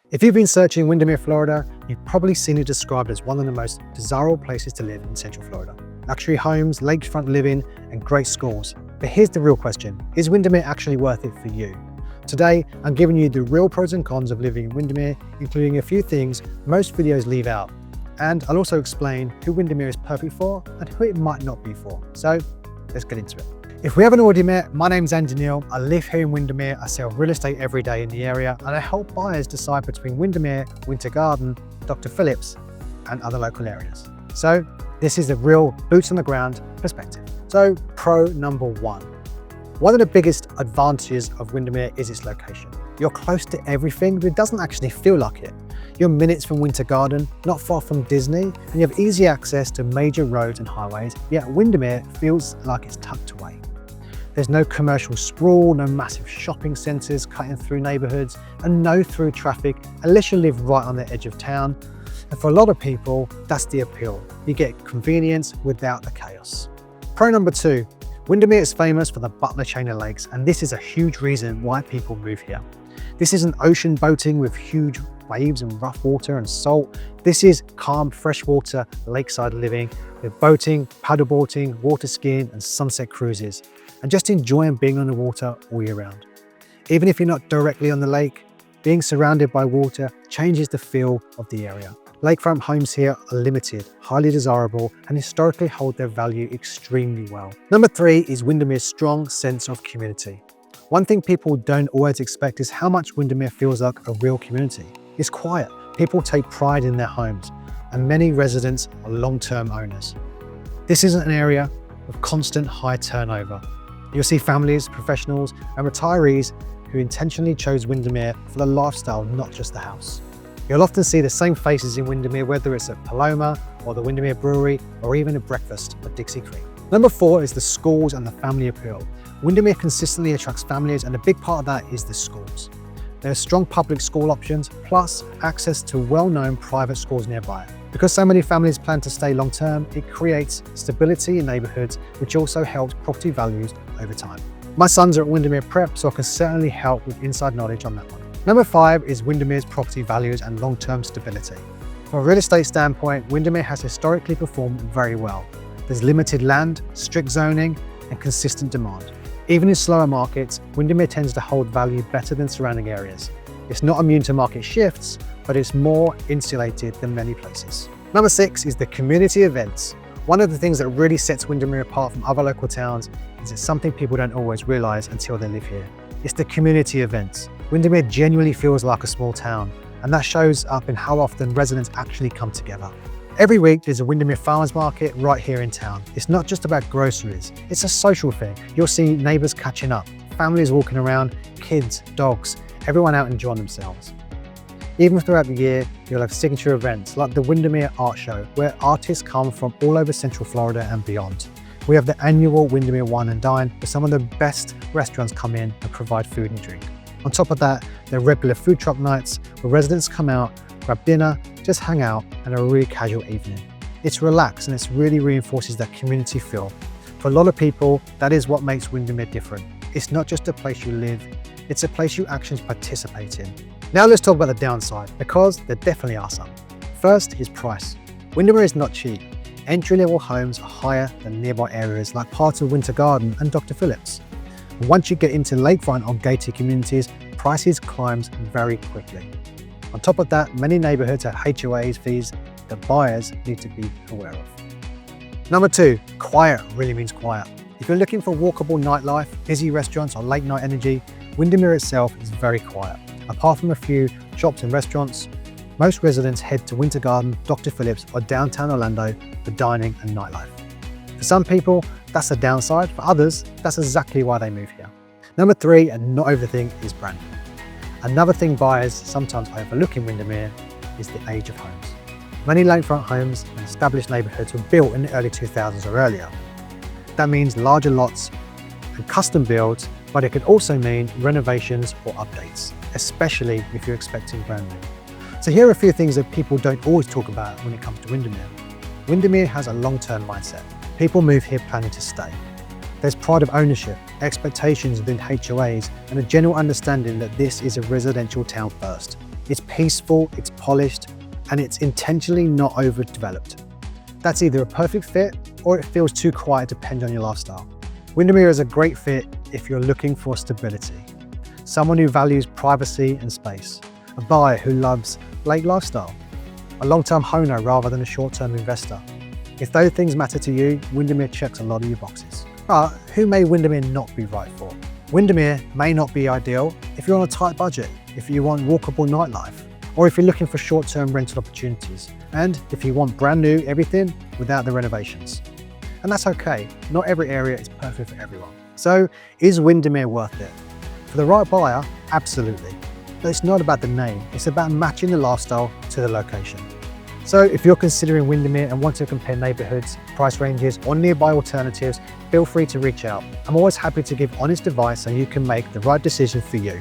If you've been searching Windermere, Florida, you've probably seen it described as one of the most desirable places to live in Central Florida. Luxury homes, lakefront living, and great schools. But here's the real question: is Windermere actually worth it for you? Today, I'm giving you the real pros and cons of living in Windermere, including a few things most videos leave out. And I'll also explain who Windermere is perfect for and who it might not be for. So let's get into it. If we haven't already met, my name's Neal. I live here in Windermere. I sell real estate every day in the area, and I help buyers decide between Windermere, Winter Garden, Dr. Phillips, and other local areas. So this is the real boots on the ground perspective. So pro number one. One of the biggest advantages of Windermere is its location. You're close to everything, but it doesn't actually feel like it. You're minutes from Winter Garden, not far from Disney, and you have easy access to major roads and highways, yet Windermere feels like it's tucked away. There's no commercial sprawl, no massive shopping centres cutting through neighbourhoods, and no through traffic unless you live right on the edge of town. And for a lot of people, that's the appeal. You get convenience without the chaos. Pro number two, Windermere is famous for the Butler chain of lakes, and this is a huge reason why people move here. This isn't ocean boating with huge waves and rough water and salt. This is calm freshwater lakeside living with boating, paddleboarding, water skiing, and sunset cruises, and just enjoying being on the water all year round. Even if you're not directly on the lake, being surrounded by water changes the feel of the area. Lakefront homes here are limited, highly desirable, and historically hold their value extremely well. Number three is Windermere's strong sense of community. One thing people don't always expect is how much Windermere feels like a real community. It's quiet, people take pride in their homes, and many residents are long-term owners. This isn't an area of constant high turnover. You'll see families, professionals, and retirees who intentionally chose Windermere for the lifestyle, not just the house. You'll often see the same faces in Windermere, whether it's at Paloma or the Windermere Brewery, or even a breakfast at Dixie Creek. Number four is the schools and the family appeal. Windermere consistently attracts families, and a big part of that is the schools. There are strong public school options, plus access to well-known private schools nearby. Because so many families plan to stay long-term, it creates stability in neighbourhoods, which also helps property values over time. My sons are at Windermere Prep, so I can certainly help with inside knowledge on that one. Number five is Windermere's property values and long-term stability. From a real estate standpoint, Windermere has historically performed very well. There's limited land, strict zoning, and consistent demand. Even in slower markets, Windermere tends to hold value better than surrounding areas. It's not immune to market shifts, but it's more insulated than many places. Number six is the community events. One of the things that really sets Windermere apart from other local towns is it's something people don't always realize until they live here. It's the community events. Windermere genuinely feels like a small town, and that shows up in how often residents actually come together. Every week, there's a Windermere farmers market right here in town. It's not just about groceries, it's a social thing. You'll see neighbors catching up, families walking around, kids, dogs, everyone out enjoying themselves. Even throughout the year, you'll have signature events like the Windermere Art Show, where artists come from all over Central Florida and beyond. We have the annual Windermere Wine and Dine, where some of the best restaurants come in and provide food and drink. On top of that, there are regular food truck nights where residents come out, grab dinner, just hang out, and a really casual evening. It's relaxed, and it really reinforces that community feel. For a lot of people, that is what makes Windermere different. It's not just a place you live, it's a place you actually participate in. Now let's talk about the downside, because there definitely are some. First is price. Windermere is not cheap. Entry-level homes are higher than nearby areas like parts of Winter Garden and Dr. Phillips. Once you get into lakefront or gated communities, prices climb very quickly. On top of that, many neighbourhoods have HOAs fees that buyers need to be aware of. Number two, quiet really means quiet. If you're looking for walkable nightlife, busy restaurants, or late night energy, Windermere itself is very quiet. Apart from a few shops and restaurants, most residents head to Winter Garden, Dr. Phillips, or downtown Orlando for dining and nightlife. For some people, that's a downside. For others, that's exactly why they move here. Number three, and not everything, is branding. Another thing buyers sometimes overlook in Windermere is the age of homes. Many lakefront homes and established neighbourhoods were built in the early 2000s or earlier. That means larger lots and custom builds, but it could also mean renovations or updates, especially if you're expecting brand new. So here are a few things that people don't always talk about when it comes to Windermere. Windermere has a long-term mindset. People move here planning to stay. There's pride of ownership, expectations within HOAs, and a general understanding that this is a residential town first. It's peaceful, it's polished, and it's intentionally not overdeveloped. That's either a perfect fit or it feels too quiet depending on your lifestyle. Windermere is a great fit if you're looking for stability, someone who values privacy and space, a buyer who loves lake lifestyle, a long-term owner rather than a short-term investor. If those things matter to you, Windermere checks a lot of your boxes. But who may Windermere not be right for? Windermere may not be ideal if you're on a tight budget, if you want walkable nightlife, or if you're looking for short-term rental opportunities, and if you want brand new everything without the renovations. And that's okay, not every area is perfect for everyone. So is Windermere worth it? For the right buyer, absolutely. But it's not about the name, it's about matching the lifestyle to the location. So if you're considering Windermere and want to compare neighbourhoods, price ranges, or nearby alternatives, feel free to reach out. I'm always happy to give honest advice so you can make the right decision for you.